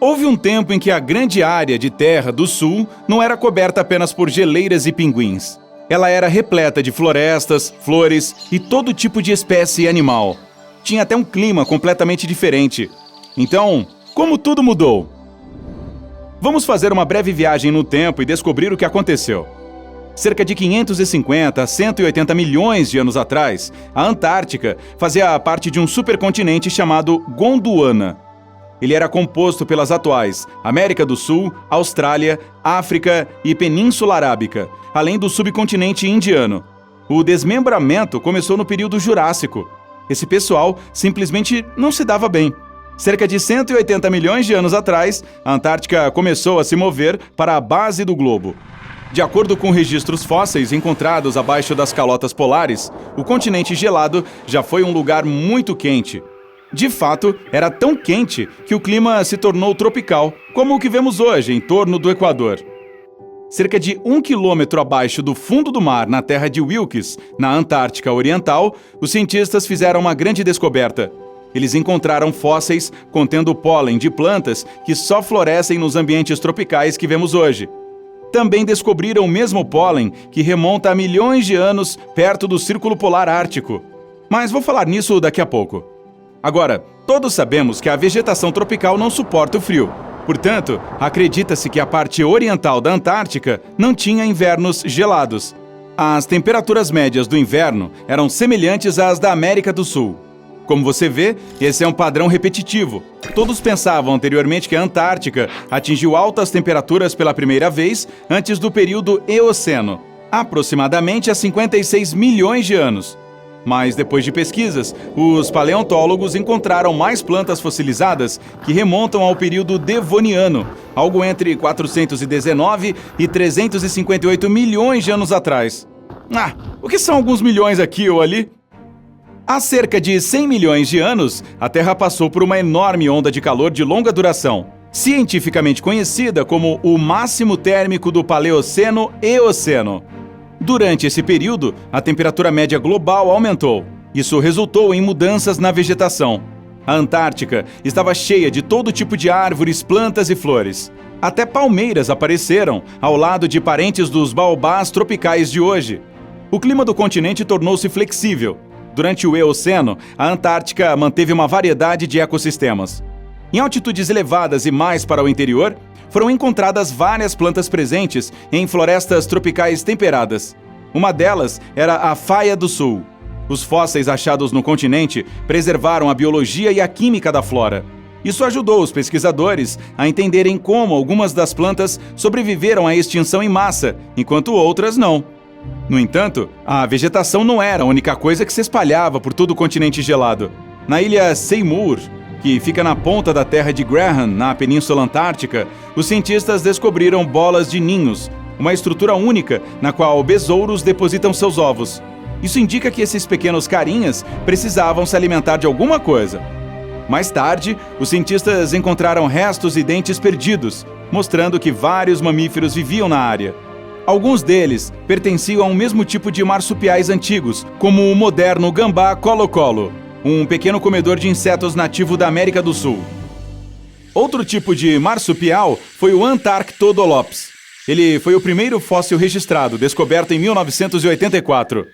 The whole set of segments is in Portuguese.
Houve um tempo em que a grande área de terra do sul não era coberta apenas por geleiras e pinguins. Ela era repleta de florestas, flores e todo tipo de espécie animal. Tinha até um clima completamente diferente. Então, como tudo mudou? Vamos fazer uma breve viagem no tempo e descobrir o que aconteceu. Cerca de 550 a 180 milhões de anos atrás, a Antártica fazia parte de um supercontinente chamado Gondwana. Ele era composto pelas atuais América do Sul, Austrália, África e Península Arábica, além do subcontinente indiano. O desmembramento começou no período Jurássico. Esse pessoal simplesmente não se dava bem. Cerca de 180 milhões de anos atrás, a Antártica começou a se mover para a base do globo. De acordo com registros fósseis encontrados abaixo das calotas polares, o continente gelado já foi um lugar muito quente. De fato, era tão quente que o clima se tornou tropical, como o que vemos hoje em torno do Equador. Cerca de 1 quilômetro abaixo do fundo do mar, na terra de Wilkes, na Antártica Oriental, os cientistas fizeram uma grande descoberta. Eles encontraram fósseis contendo pólen de plantas que só florescem nos ambientes tropicais que vemos hoje. Também descobriram o mesmo pólen que remonta a milhões de anos perto do Círculo Polar Ártico. Mas vou falar nisso daqui a pouco. Agora, todos sabemos que a vegetação tropical não suporta o frio. Portanto, acredita-se que a parte oriental da Antártica não tinha invernos gelados. As temperaturas médias do inverno eram semelhantes às da América do Sul. Como você vê, esse é um padrão repetitivo. Todos pensavam anteriormente que a Antártica atingiu altas temperaturas pela primeira vez antes do período Eoceno, aproximadamente há 56 milhões de anos. Mas depois de pesquisas, os paleontólogos encontraram mais plantas fossilizadas que remontam ao período Devoniano, algo entre 419 e 358 milhões de anos atrás. O que são alguns milhões aqui ou ali? Há cerca de 100 milhões de anos, a Terra passou por uma enorme onda de calor de longa duração, cientificamente conhecida como o máximo térmico do Paleoceno-Eoceno. Durante esse período, a temperatura média global aumentou. Isso resultou em mudanças na vegetação. A Antártica estava cheia de todo tipo de árvores, plantas e flores. Até palmeiras apareceram, ao lado de parentes dos baobás tropicais de hoje. O clima do continente tornou-se flexível. Durante o Eoceno, a Antártica manteve uma variedade de ecossistemas. Em altitudes elevadas e mais para o interior, foram encontradas várias plantas presentes em florestas tropicais temperadas. Uma delas era a faia do sul. Os fósseis achados no continente preservaram a biologia e a química da flora. Isso ajudou os pesquisadores a entenderem como algumas das plantas sobreviveram à extinção em massa, enquanto outras não. No entanto, a vegetação não era a única coisa que se espalhava por todo o continente gelado. Na ilha Seymour, que fica na ponta da terra de Graham, na Península Antártica, os cientistas descobriram bolas de ninhos, uma estrutura única na qual besouros depositam seus ovos. Isso indica que esses pequenos carinhas precisavam se alimentar de alguma coisa. Mais tarde, os cientistas encontraram restos e dentes perdidos, mostrando que vários mamíferos viviam na área. Alguns deles pertenciam ao mesmo tipo de marsupiais antigos, como o moderno gambá colo-colo, um pequeno comedor de insetos nativo da América do Sul. Outro tipo de marsupial foi o Antarctodolops. Ele foi o primeiro fóssil registrado, descoberto em 1984.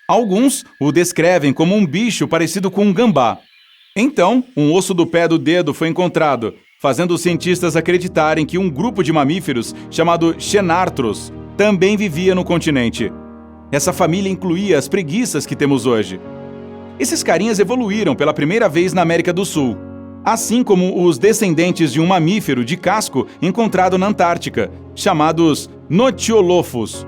Alguns o descrevem como um bicho parecido com um gambá. Então, um osso do pé do dedo foi encontrado, fazendo os cientistas acreditarem que um grupo de mamíferos chamado Xenarthros também vivia no continente. Essa família incluía as preguiças que temos hoje. Esses carinhas evoluíram pela primeira vez na América do Sul, assim como os descendentes de um mamífero de casco encontrado na Antártica, chamados Notiolohphus.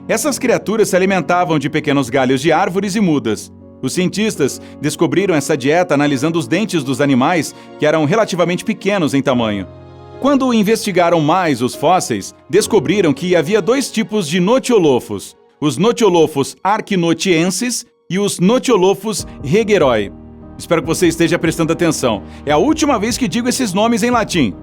Essas criaturas se alimentavam de pequenos galhos de árvores e mudas. Os cientistas descobriram essa dieta analisando os dentes dos animais, que eram relativamente pequenos em tamanho. Quando investigaram mais os fósseis, descobriram que havia dois tipos de Notiolohphus, os Notiolohphus archinotiensis e os Notiolohphus regeroi. Espero que você esteja prestando atenção. É a última vez que digo esses nomes em latim.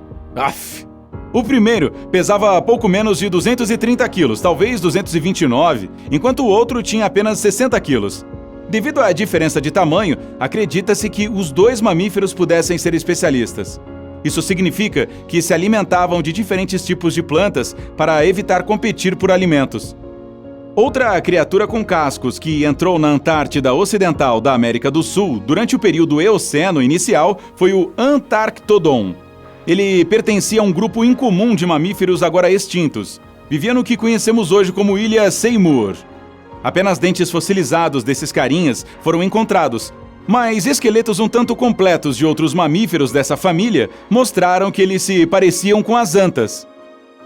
O primeiro pesava pouco menos de 230 quilos, talvez 229, enquanto o outro tinha apenas 60 quilos. Devido à diferença de tamanho, acredita-se que os dois mamíferos pudessem ser especialistas. Isso significa que se alimentavam de diferentes tipos de plantas para evitar competir por alimentos. Outra criatura com cascos que entrou na Antártida Ocidental da América do Sul durante o período Eoceno inicial foi o Antarctodon. Ele pertencia a um grupo incomum de mamíferos agora extintos. Vivia no que conhecemos hoje como Ilha Seymour. Apenas dentes fossilizados desses carinhas foram encontrados, mas esqueletos um tanto completos de outros mamíferos dessa família mostraram que eles se pareciam com as antas.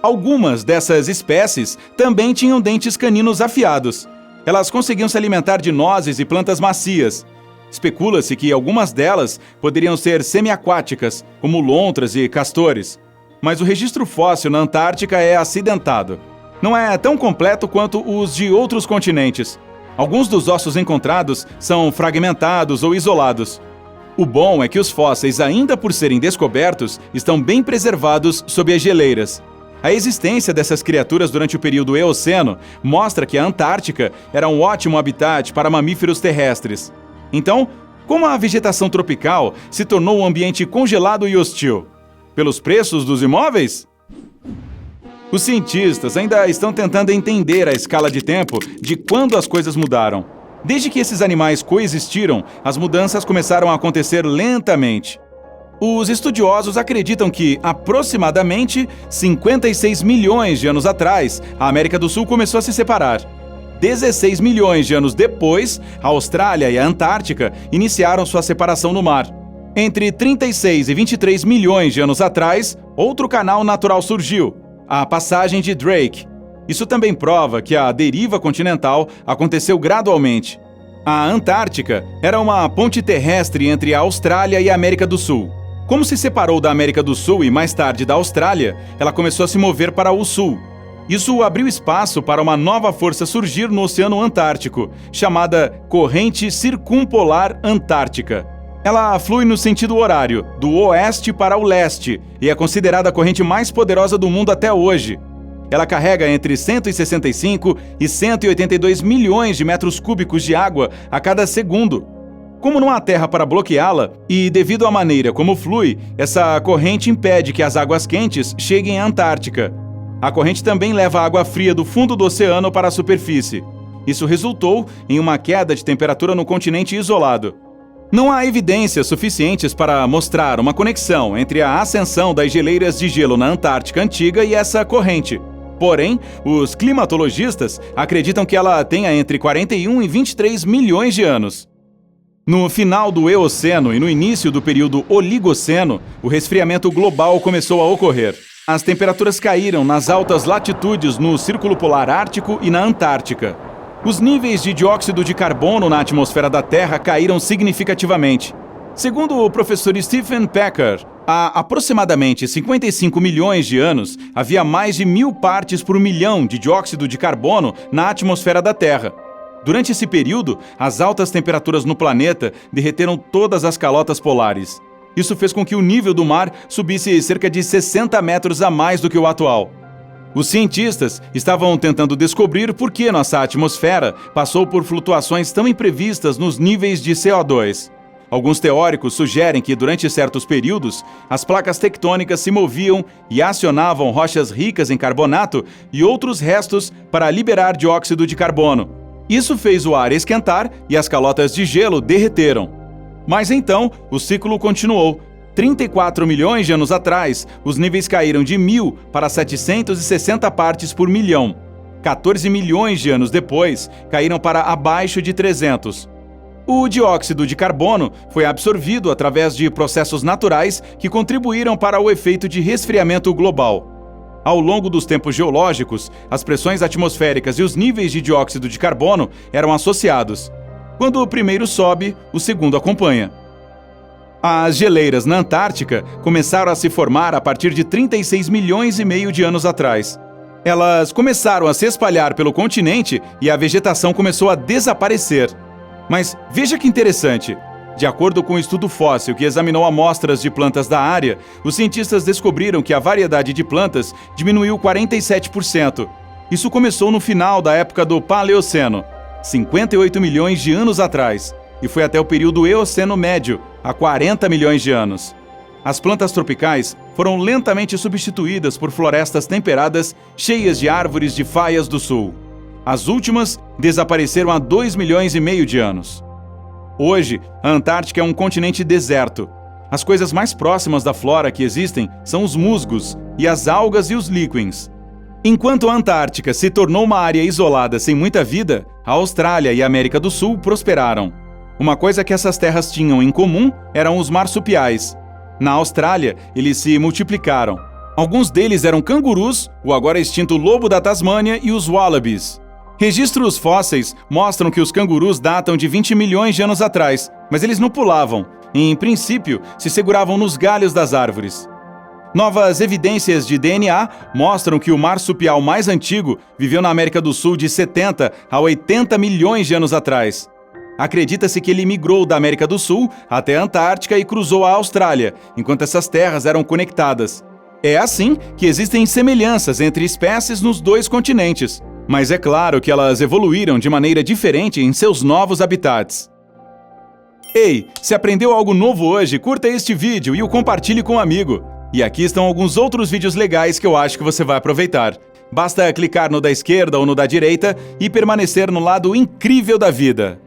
Algumas dessas espécies também tinham dentes caninos afiados. Elas conseguiam se alimentar de nozes e plantas macias. Especula-se que algumas delas poderiam ser semiaquáticas, como lontras e castores. Mas o registro fóssil na Antártica é acidentado. Não é tão completo quanto os de outros continentes. Alguns dos ossos encontrados são fragmentados ou isolados. O bom é que os fósseis, ainda por serem descobertos, estão bem preservados sob as geleiras. A existência dessas criaturas durante o período Eoceno mostra que a Antártica era um ótimo habitat para mamíferos terrestres. Então, como a vegetação tropical se tornou um ambiente congelado e hostil? Pelos preços dos imóveis? Os cientistas ainda estão tentando entender a escala de tempo de quando as coisas mudaram. Desde que esses animais coexistiram, as mudanças começaram a acontecer lentamente. Os estudiosos acreditam que, aproximadamente 56 milhões de anos atrás, a América do Sul começou a se separar. 16 milhões de anos depois, a Austrália e a Antártica iniciaram sua separação no mar. Entre 36 e 23 milhões de anos atrás, outro canal natural surgiu, a passagem de Drake. Isso também prova que a deriva continental aconteceu gradualmente. A Antártica era uma ponte terrestre entre a Austrália e a América do Sul. Como se separou da América do Sul e mais tarde da Austrália, ela começou a se mover para o sul. Isso abriu espaço para uma nova força surgir no Oceano Antártico, chamada Corrente Circumpolar Antártica. Ela flui no sentido horário, do oeste para o leste, e é considerada a corrente mais poderosa do mundo até hoje. Ela carrega entre 165 e 182 milhões de metros cúbicos de água a cada segundo. Como não há terra para bloqueá-la, e devido à maneira como flui, essa corrente impede que as águas quentes cheguem à Antártica. A corrente também leva água fria do fundo do oceano para a superfície. Isso resultou em uma queda de temperatura no continente isolado. Não há evidências suficientes para mostrar uma conexão entre a ascensão das geleiras de gelo na Antártica Antiga e essa corrente. Porém, os climatologistas acreditam que ela tenha entre 41 e 23 milhões de anos. No final do Eoceno e no início do período Oligoceno, o resfriamento global começou a ocorrer. As temperaturas caíram nas altas latitudes no Círculo Polar Ártico e na Antártica. Os níveis de dióxido de carbono na atmosfera da Terra caíram significativamente. Segundo o professor Stephen Packer, há aproximadamente 55 milhões de anos, havia mais de 1000 partes por milhão de dióxido de carbono na atmosfera da Terra. Durante esse período, as altas temperaturas no planeta derreteram todas as calotas polares. Isso fez com que o nível do mar subisse cerca de 60 metros a mais do que o atual. Os cientistas estavam tentando descobrir por que nossa atmosfera passou por flutuações tão imprevistas nos níveis de CO2. Alguns teóricos sugerem que, durante certos períodos, as placas tectônicas se moviam e acionavam rochas ricas em carbonato e outros restos para liberar dióxido de carbono. Isso fez o ar esquentar e as calotas de gelo derreteram. Mas então, o ciclo continuou. 34 milhões de anos atrás, os níveis caíram de 1000 para 760 partes por milhão. 14 milhões de anos depois, caíram para abaixo de 300. O dióxido de carbono foi absorvido através de processos naturais que contribuíram para o efeito de resfriamento global. Ao longo dos tempos geológicos, as pressões atmosféricas e os níveis de dióxido de carbono eram associados. Quando o primeiro sobe, o segundo acompanha. As geleiras na Antártica começaram a se formar a partir de 36 milhões e meio de anos atrás. Elas começaram a se espalhar pelo continente e a vegetação começou a desaparecer. Mas veja que interessante. De acordo com um estudo fóssil que examinou amostras de plantas da área, os cientistas descobriram que a variedade de plantas diminuiu 47%. Isso começou no final da época do Paleoceno, 58 milhões de anos atrás, e foi até o período Eoceno Médio, há 40 milhões de anos. As plantas tropicais foram lentamente substituídas por florestas temperadas cheias de árvores de faias do sul. As últimas desapareceram há 2,5 milhões de anos. Hoje, a Antártica é um continente deserto. As coisas mais próximas da flora que existem são os musgos e as algas e os líquens. Enquanto a Antártica se tornou uma área isolada sem muita vida, a Austrália e a América do Sul prosperaram. Uma coisa que essas terras tinham em comum eram os marsupiais. Na Austrália, eles se multiplicaram. Alguns deles eram cangurus, o agora extinto lobo da Tasmânia e os wallabies. Registros fósseis mostram que os cangurus datam de 20 milhões de anos atrás, mas eles não pulavam e, em princípio, se seguravam nos galhos das árvores. Novas evidências de DNA mostram que o marsupial mais antigo viveu na América do Sul de 70 a 80 milhões de anos atrás. Acredita-se que ele migrou da América do Sul até a Antártica e cruzou a Austrália, enquanto essas terras eram conectadas. É assim que existem semelhanças entre espécies nos dois continentes, mas é claro que elas evoluíram de maneira diferente em seus novos habitats. Ei, se aprendeu algo novo hoje, curta este vídeo e o compartilhe com um amigo. E aqui estão alguns outros vídeos legais que eu acho que você vai aproveitar. Basta clicar no da esquerda ou no da direita e permanecer no lado incrível da vida.